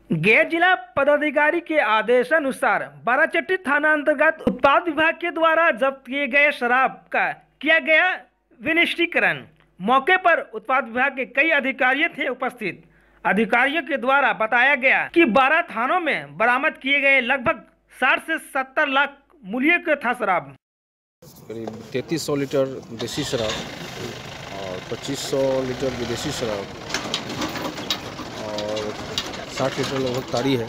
गया जिला पदाधिकारी के आदेशानुसार बाराचट्टी थाना अंतर्गत उत्पाद विभाग के द्वारा जब्त किए गए शराब का किया गया विनिष्टीकरण। मौके पर उत्पाद विभाग के कई अधिकारी थे उपस्थित। अधिकारियों के द्वारा बताया गया कि 12 थानों में बरामद किए गए लगभग 60 से 70 लाख मूल्य का था शराब। करीब 3300 लीटर देसी शराब और 2500 लीटर विदेशी शराब और 60 लीटर लगभग ताड़ी है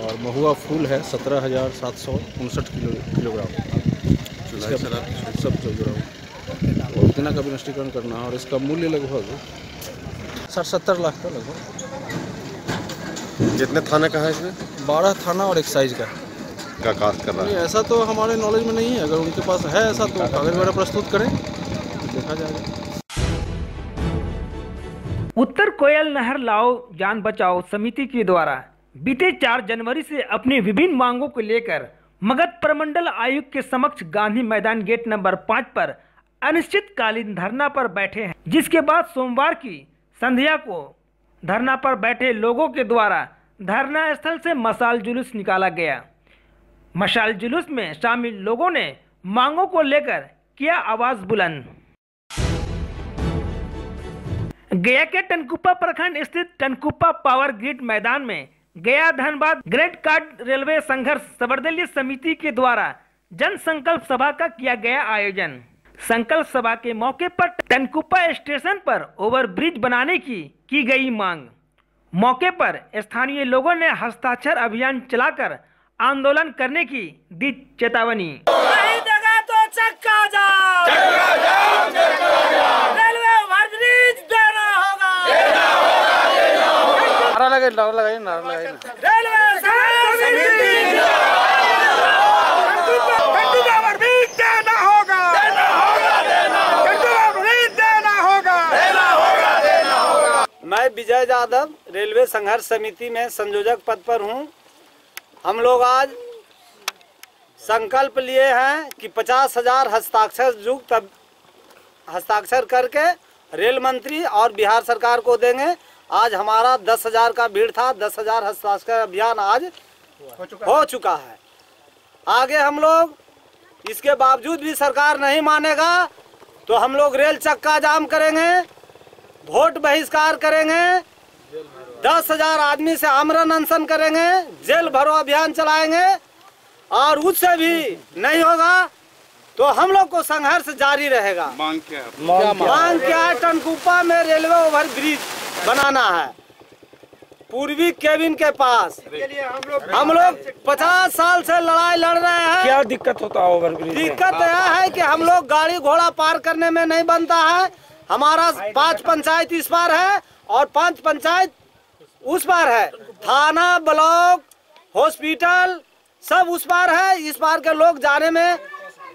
और महुआ फूल है 17,759 किलोग्राम सब किलोग्राम और उतना का विनिष्टीकरण करना है और इसका मूल्य लगभग 60-70 लाख का लगभग। कितने थाना का है इसमें? 12 थाना और एक्साइज का कास्ट कर रहा है। ऐसा तो हमारे नॉलेज में नहीं है, अगर उनके पास है ऐसा तो कागज वगैरह प्रस्तुत करें, देखा जाएगा। उत्तर कोयल नहर लाओ जान बचाओ समिति के द्वारा बीते 4 जनवरी से अपनी विभिन्न मांगों को लेकर मगध प्रमंडल आयुक्त के समक्ष गांधी मैदान गेट नंबर 5 पर अनिश्चितकालीन धरना पर बैठे हैं, जिसके बाद सोमवार की संध्या को धरना पर बैठे लोगों के द्वारा धरना स्थल से मशाल जुलूस निकाला गया। मशाल जुलूस में शामिल लोगों ने मांगों को लेकर किया आवाज बुलंद। गया के टनकुप्पा प्रखंड स्थित टनकुप्पा पावर ग्रिड मैदान में गया धनबाद ग्रेड कार्ड रेलवे संघर्ष सर्वदलीय समिति के द्वारा जन संकल्प सभा का किया गया आयोजन। संकल्प सभा के मौके पर टनकुप्पा स्टेशन पर ओवरब्रिज बनाने की गई मांग। मौके पर स्थानीय लोगों ने हस्ताक्षर अभियान चलाकर आंदोलन करने की दी चेतावनी। नहीं देगा तो चक्का जाओ, चक्का जाओ, चक्का जाओ। रेलवे ओवरब्रिज देना होगा, देना होगा, देना होगा। नारा लगाइए रेलवे समिति ओवरब्रिज देना होगा, देना होगा, देना होगा। ओवरब्रिज देना होगा, देना होगा, देना होगा। मैं विजय यादव रेलवे संघर्ष समिति में संयोजक पद पर हूँ। हम लोग आज संकल्प लिए हैं कि 50,000 हस्ताक्षर करके रेल मंत्री और बिहार सरकार को देंगे। आज हमारा 10,000 का भीड़ था, 10,000 हस्ताक्षर अभियान आज हो चुका है। आगे हम लोग इसके बावजूद भी सरकार नहीं मानेगा तो हम लोग रेल चक्का जाम करेंगे, वोट बहिष्कार करेंगे, 10,000 आदमी से आमरण अनशन करेंगे, जेल भरो अभियान चलाएंगे और उससे भी नहीं होगा तो हम लोग को संघर्ष जारी रहेगा। मांग क्या है? टनकुप्पा में रेलवे ओवरब्रिज बनाना है, पूर्वी केबिन के पास। हम लोग 50 साल से लड़ाई लड़ रहे हैं। क्या दिक्कत होता है ओवरब्रिज? दिक्कत यह है कि हम लोग गाड़ी घोड़ा पार करने में नहीं बनता है। हमारा 5 पंचायत इस पार है और 5 पंचायत उस पार है। थाना, ब्लॉक, हॉस्पिटल सब उस पार है। इस पार के लोग जाने में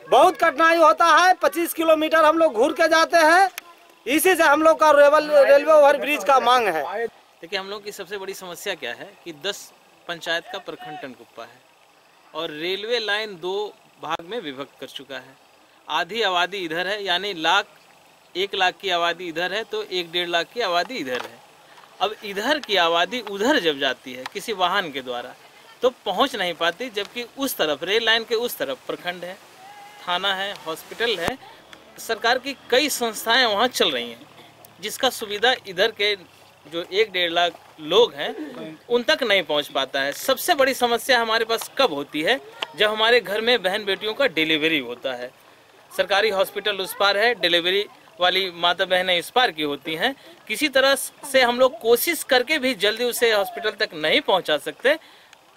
बहुत कठिनाई होता है। 25 किलोमीटर हम लोग घूर के जाते हैं। इसी से हम लोग का रेलवे ओवरब्रिज का मांग है। देखिए, हम लोग की सबसे बड़ी समस्या क्या है कि 10 पंचायत का प्रखंड टनकुप्पा है और रेलवे लाइन 2 भाग में विभक्त कर चुका है। आधी आबादी इधर है, यानी 1 लाख की आबादी इधर है तो 1-1.5 लाख की आबादी इधर है। अब इधर की आबादी उधर जब जाती है किसी वाहन के द्वारा तो पहुंच नहीं पाती, जबकि उस तरफ रेल लाइन के उस तरफ प्रखंड है, थाना है, हॉस्पिटल है, सरकार की कई संस्थाएं वहां चल रही हैं, जिसका सुविधा इधर के जो 1-1.5 लाख लोग हैं उन तक नहीं पहुंच पाता है। सबसे बड़ी समस्या हमारे पास कब होती है? जब हमारे घर में बहन बेटियों का डिलीवरी होता है। सरकारी हॉस्पिटल उस पार है, डिलीवरी वाली माता बहनें इस पार की होती हैं। किसी तरह से हम लोग कोशिश करके भी जल्दी उसे हॉस्पिटल तक नहीं पहुंचा सकते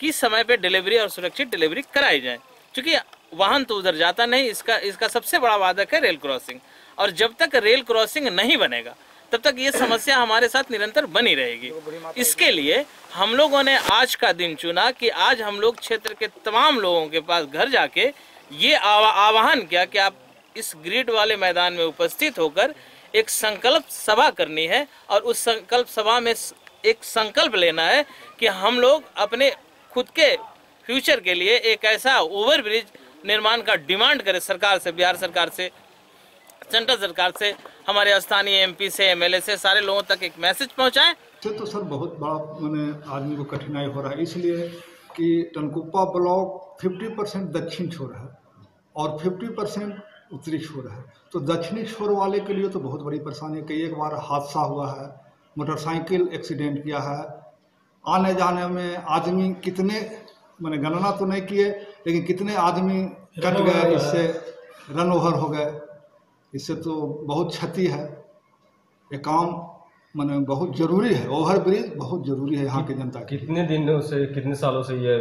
कि समय पे डिलीवरी और सुरक्षित डिलीवरी कराई जाए, क्योंकि वाहन तो उधर जाता नहीं। इसका सबसे बड़ा वादक है रेल क्रॉसिंग, और जब तक रेल क्रॉसिंग नहीं बनेगा तब तक ये समस्या हमारे साथ निरंतर बनी रहेगी। इसके लिए हम लोगों ने आज का दिन चुना कि आज हम लोग क्षेत्र के तमाम लोगों के पास घर जाके ये आह्वान किया कि आप इस ग्रिड वाले मैदान में उपस्थित होकर एक संकल्प सभा करनी है और उस संकल्प सभा में एक संकल्प लेना है कि हम लोग अपने खुद के फ्यूचर के लिए एक ऐसा ओवरब्रिज निर्माण का डिमांड करें सरकार से, बिहार सरकार से, सेंट्रल सरकार से, हमारे स्थानीय MP से, MLA से, सारे लोगों तक एक मैसेज पहुंचाएं इससे तो सर बहुत बड़ा मैंने आदमी को कठिनाई हो रहा है, इसलिए कि टनकुप्पा ब्लॉक 50% दक्षिण छोर है और 50% उत्तरी छोर है। तो दक्षिणी छोर वाले के लिए तो बहुत बड़ी परेशानी है। कई एक बार हादसा हुआ है, मोटरसाइकिल एक्सीडेंट किया है, आने जाने में आदमी कितने, मैंने गणना तो नहीं किए, लेकिन कितने आदमी कट गए, इससे रन ओवर हो गए। इससे तो बहुत क्षति है। ये काम मैंने बहुत ज़रूरी है, ओवर ब्रिज बहुत ज़रूरी है यहाँ के जनता के। कितने दिनों से, कितने सालों से ये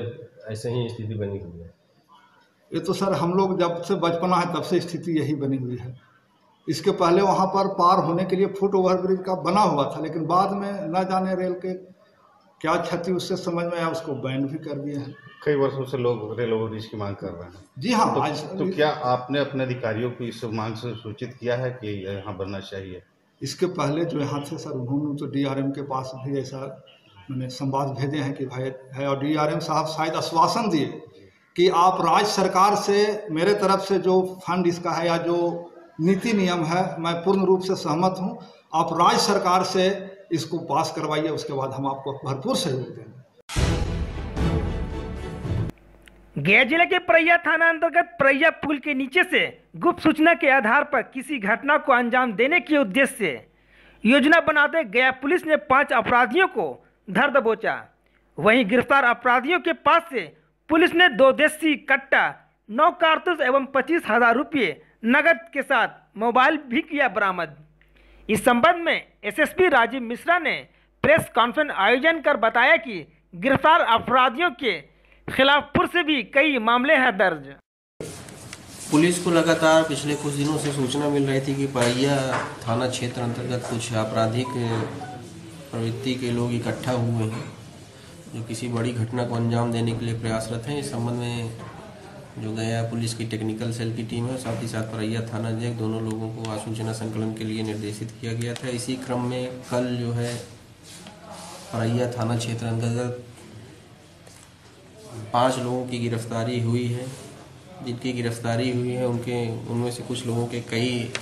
ऐसे ही स्थिति बनी हुई है? ये तो सर हम लोग जब से बचपना है तब से स्थिति यही बनी हुई है। इसके पहले वहाँ पर पार होने के लिए फुट ओवर ब्रिज का बना हुआ था, लेकिन बाद में न जाने रेल के क्या क्षति उससे समझ में आया, उसको बैन भी कर दिए हैं। कई वर्षों से लोग रेल ओवर ब्रिज की मांग कर रहे हैं। जी हाँ। तो क्या आपने अपने अधिकारियों को इस मांग से सूचित किया है कि यहाँ बनना चाहिए? इसके पहले जो यहाँ से सर उन्होंने तो DRM के पास भी ऐसा मैंने संवाद भेजे हैं कि भाई है, और DRM साहब शायद आश्वासन दिए कि आप राज्य सरकार से, मेरे तरफ से जो फंड इसका है या जो नीति नियम है, मैं पूर्ण रूप से सहमत हूँ। आप राज्य सरकार से इसको पास करवाइए, उसके बाद हम आपको भरपूर सहयोग देंगे। गया जिले के परैया थाना अंतर्गत परैया पुल के नीचे से गुप्त सूचना के आधार पर किसी घटना को अंजाम देने के उद्देश्य से योजना बनाते गया पुलिस ने 5 अपराधियों को धर दबोचा। वहीं गिरफ्तार अपराधियों के पास से पुलिस ने 2 देसी कट्टा, 9 कारतूस एवं 25,000 रुपये नगद के साथ मोबाइल भी किया बरामद। इस संबंध में SSP राजीव मिश्रा ने प्रेस कॉन्फ्रेंस आयोजन कर बताया कि गिरफ्तार अपराधियों के खिलाफ पूर्व से भी कई मामले हैं दर्ज। पुलिस को लगातार पिछले कुछ दिनों से सूचना मिल रही थी कि परैया थाना क्षेत्र अंतर्गत कुछ आपराधिक प्रवृत्ति के लोग इकट्ठा हुए हैं जो किसी बड़ी घटना को अंजाम देने के लिए प्रयासरत हैं। इस संबंध में जो गया पुलिस की टेक्निकल सेल की टीम है, साथ ही साथ परैया थाना अध्यक्ष, दोनों लोगों को आसूचना संकलन के लिए निर्देशित किया गया था। इसी क्रम में कल जो है परैया थाना क्षेत्र अंतर्गत 5 लोगों की गिरफ्तारी हुई है। जिनकी गिरफ्तारी हुई है उनमें से कुछ लोगों के कई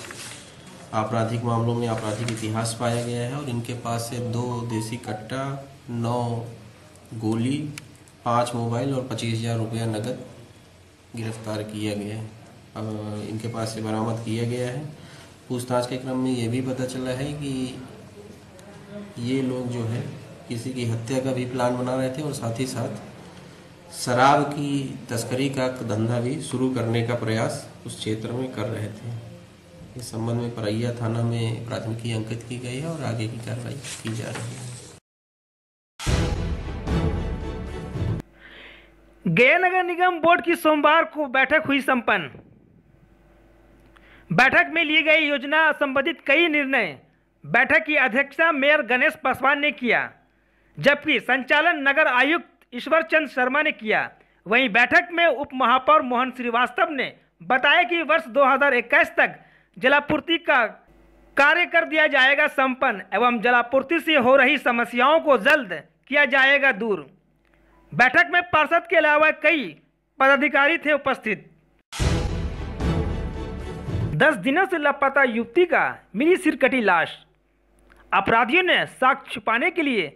आपराधिक मामलों में आपराधिक इतिहास पाया गया है और इनके पास से 2 देसी कट्टा, 9 गोली, 5 मोबाइल और 25,000 रुपया नकद गिरफ्तार किया गया है, इनके पास से बरामद किया गया है। पूछताछ के क्रम में ये भी पता चला है कि ये लोग जो है किसी की हत्या का भी प्लान बना रहे थे और साथ ही साथ शराब की तस्करी का धंधा भी शुरू करने का प्रयास उस क्षेत्र में कर रहे थे। इस संबंध में परैया थाना में प्राथमिकी अंकित की गई है और आगे की कार्रवाई की जा रही है। गया नगर निगम बोर्ड की सोमवार को बैठक हुई संपन्न। बैठक में ली गई योजना संबंधित कई निर्णय बैठक की अध्यक्षता मेयर गणेश पासवान ने किया, जबकि संचालन नगर आयुक्त ईश्वर चंद शर्मा ने किया। वहीं बैठक में उप महापौर मोहन श्रीवास्तव ने बताया कि वर्ष 2021 तक जलापूर्ति का कार्य कर दिया जाएगा संपन्न एवं जलापूर्ति से हो रही समस्याओं को जल्द किया जाएगा दूर। बैठक में पार्षद के अलावा कई पदाधिकारी थे उपस्थित। 10 दिनों से लापता युवती का मिली सिरकटी लाश। अपराधियों ने साक्ष्य छुपाने के लिए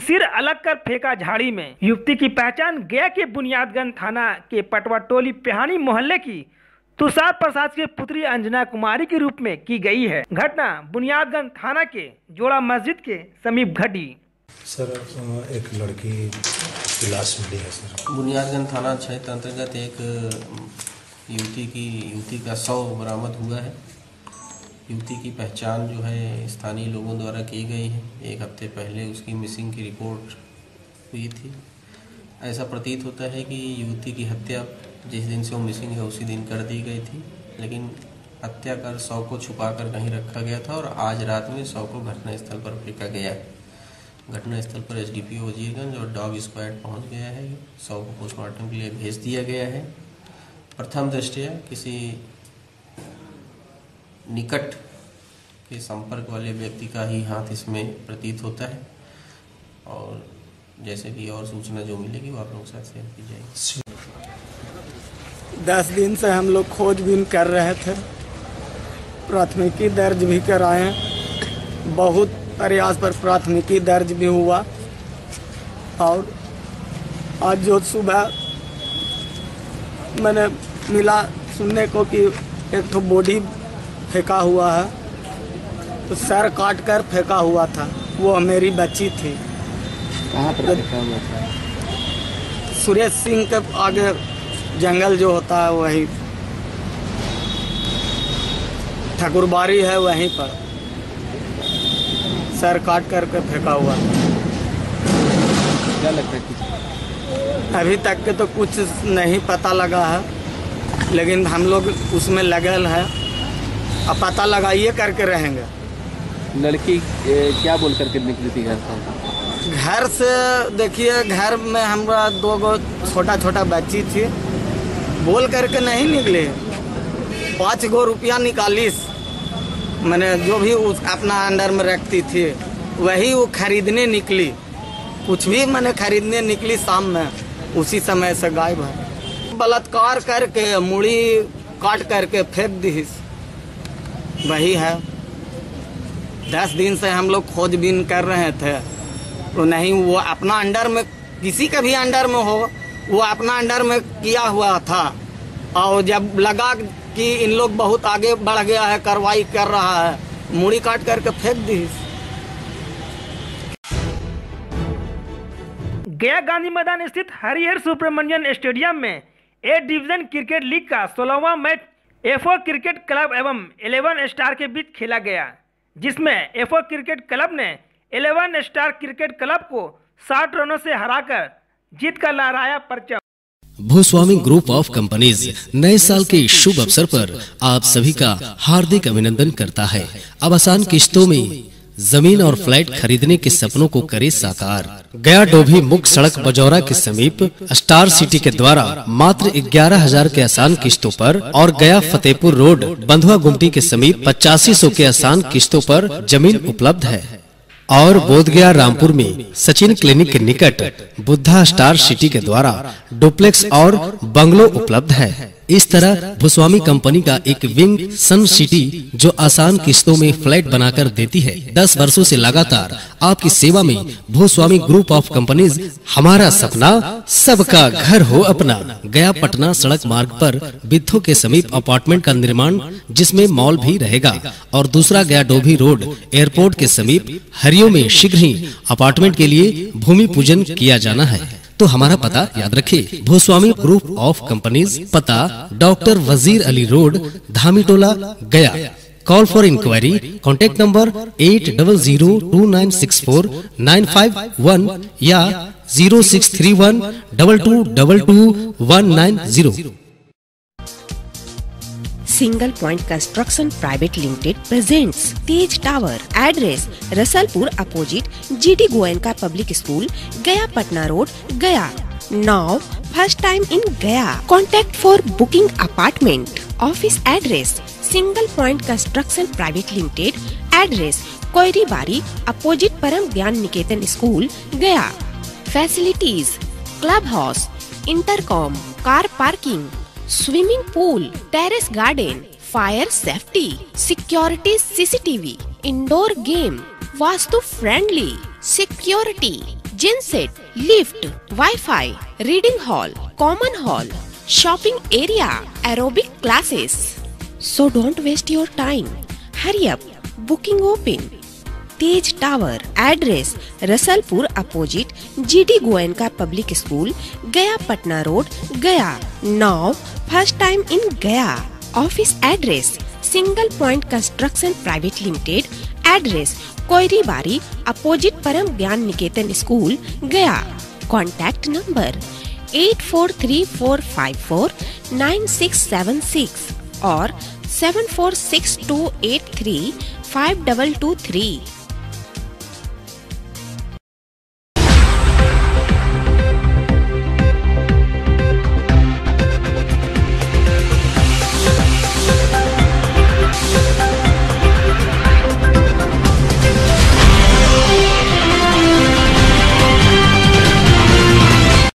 सिर अलग कर फेंका झाड़ी में। युवती की पहचान गया के बुनियादगंज थाना के पटवा टोली पेहानी मोहल्ले की तुषार प्रसाद की पुत्री अंजना कुमारी के रूप में की गई है। घटना बुनियादगंज थाना के जोड़ा मस्जिद के समीप घटी। सर, एक लड़की की लाश मिली है सर। बुनियादगंज थाना क्षेत्र अंतर्गत एक युवती का शव बरामद हुआ है। युवती की पहचान जो है स्थानीय लोगों द्वारा की गई है। 1 हफ्ते पहले उसकी मिसिंग की रिपोर्ट हुई थी। ऐसा प्रतीत होता है कि युवती की हत्या जिस दिन से वो मिसिंग है उसी दिन कर दी गई थी, लेकिन हत्या कर शव को छुपा कर कहीं रखा गया था और आज रात में शव को घटनास्थल पर फेंका गया। घटनास्थल पर SDPO वजीरगंज और डॉग स्क्वाड पहुंच गया है। शव को पोस्टमार्टम के लिए भेज दिया गया है। प्रथम दृष्टया किसी निकट के संपर्क वाले व्यक्ति का ही हाथ इसमें प्रतीत होता है और जैसे भी और सूचना जो मिलेगी वो आप लोगों के साथ शेयर की जाएगी। 10 दिन से हम लोग खोजबीन कर रहे थे, प्राथमिकी दर्ज भी कराए। बहुत प्रयास पर प्राथमिकी दर्ज भी हुआ। और आज जो सुबह मैंने मिला सुनने को कि एक तो बॉडी फेंका हुआ है, तो सर काट कर फेंका हुआ था, वो मेरी बच्ची थी। कहाँ पर फेंका हुआ था? सुरेश सिंह के आगे जंगल जो होता है वही ठाकुरबाड़ी है, वहीं पर सर काट करके फेंका हुआ था। क्या लगता है कि अभी तक के तो कुछ नहीं पता लगा है, लेकिन हम लोग उसमें लगल है, अब पता लगाइए करके रहेंगे। लड़की क्या बोल करके निकली थी घर से? घर से देखिए, घर में हमारा 2 गो छोटा छोटा बच्ची थी, बोल करके नहीं निकले। 5 गो रुपया निकालीस, मैंने जो भी उस अपना अंडर में रखती थी वही वो खरीदने निकली। कुछ भी मैंने खरीदने निकली शाम में, उसी समय से गायब है। बलात्कार करके मुड़ी काट करके फेंक दी, वही है। 10 दिन से हम लोग खोजबीन कर रहे थे, तो नहीं, वो अपना अंडर में, किसी का भी अंडर में हो, वो अपना अंडर में किया हुआ था। और जब लगा कि इन लोग बहुत आगे बढ़ गया है, कार्रवाई कर रहा है, मुड़ी काट करके फेंक दी। गया गांधी मैदान स्थित हरिहर सुब्रमण्यन स्टेडियम में ए डिवीजन क्रिकेट लीग का 16वां मैच एफओ क्रिकेट क्लब एवं 11 स्टार के बीच खेला गया, जिसमें एफओ क्रिकेट क्लब ने 11 स्टार क्रिकेट क्लब को 60 रनों से हराकर जीत का लहराया परचम। भूस्वामी ग्रुप ऑफ कंपनीज नए साल के शुभ अवसर पर आप सभी का हार्दिक अभिनंदन करता है। अब आसान किश्तों में जमीन और फ्लैट खरीदने के सपनों को करे साकार। गया डोभी मुख्य सड़क बजौरा के समीप स्टार सिटी के द्वारा मात्र 11,000 के आसान किश्तों पर और गया फतेहपुर रोड बंधुआ गुमटी के समीप 8500 के आसान किश्तों पर जमीन उपलब्ध है। और बोधगया रामपुर में सचिन क्लिनिक के निकट बुद्धा स्टार सिटी के द्वारा डुप्लेक्स और बंगलो उपलब्ध है। इस तरह भूस्वामी कंपनी का एक विंग सन सिटी जो आसान किस्तों में फ्लैट बनाकर देती है। 10 वर्षों से लगातार आपकी सेवा में भूस्वामी ग्रुप ऑफ कंपनीज। हमारा सपना सबका घर हो अपना। गया पटना सड़क मार्ग पर बिथो के समीप अपार्टमेंट का निर्माण, जिसमें मॉल भी रहेगा, और दूसरा गया डोभी रोड एयरपोर्ट के समीप हरियो में शीघ्र ही अपार्टमेंट के लिए भूमि पूजन किया जाना है। तो हमारा पता याद रखें, भूस्वामी ग्रुप ऑफ कंपनीज, पता doctor Wazir Ali road, Dhamitola, Gaya. Call for inquiry, contact number 8029649551 या 0631222190। Single point construction private limited presents Tej tower, address Rasalpur opposite GD Goenka public school, Gaya Patna road, Gaya. Now first time in Gaya. Contact for booking apartment. Office address single point construction private limited, address Koyaribari opposite Param Gyan Niketan school, Gaya. Facilities club house, intercom, car parking, swimming pool, terrace garden, fire safety, security CCTV, indoor game, vastu friendly, security, gym set, lift, wifi, reading hall, common hall, shopping area, aerobic classes. So don't waste your time, hurry up, booking open. Tej tower, address Rasalpur opposite GD Goenka public school, Gaya Patna road, Gaya. Now first time in Gaya. Office address single point construction private limited, address Koyaribari opposite Param Gyan Niketan school, Gaya. Contact number 8434549676 और 7462835223।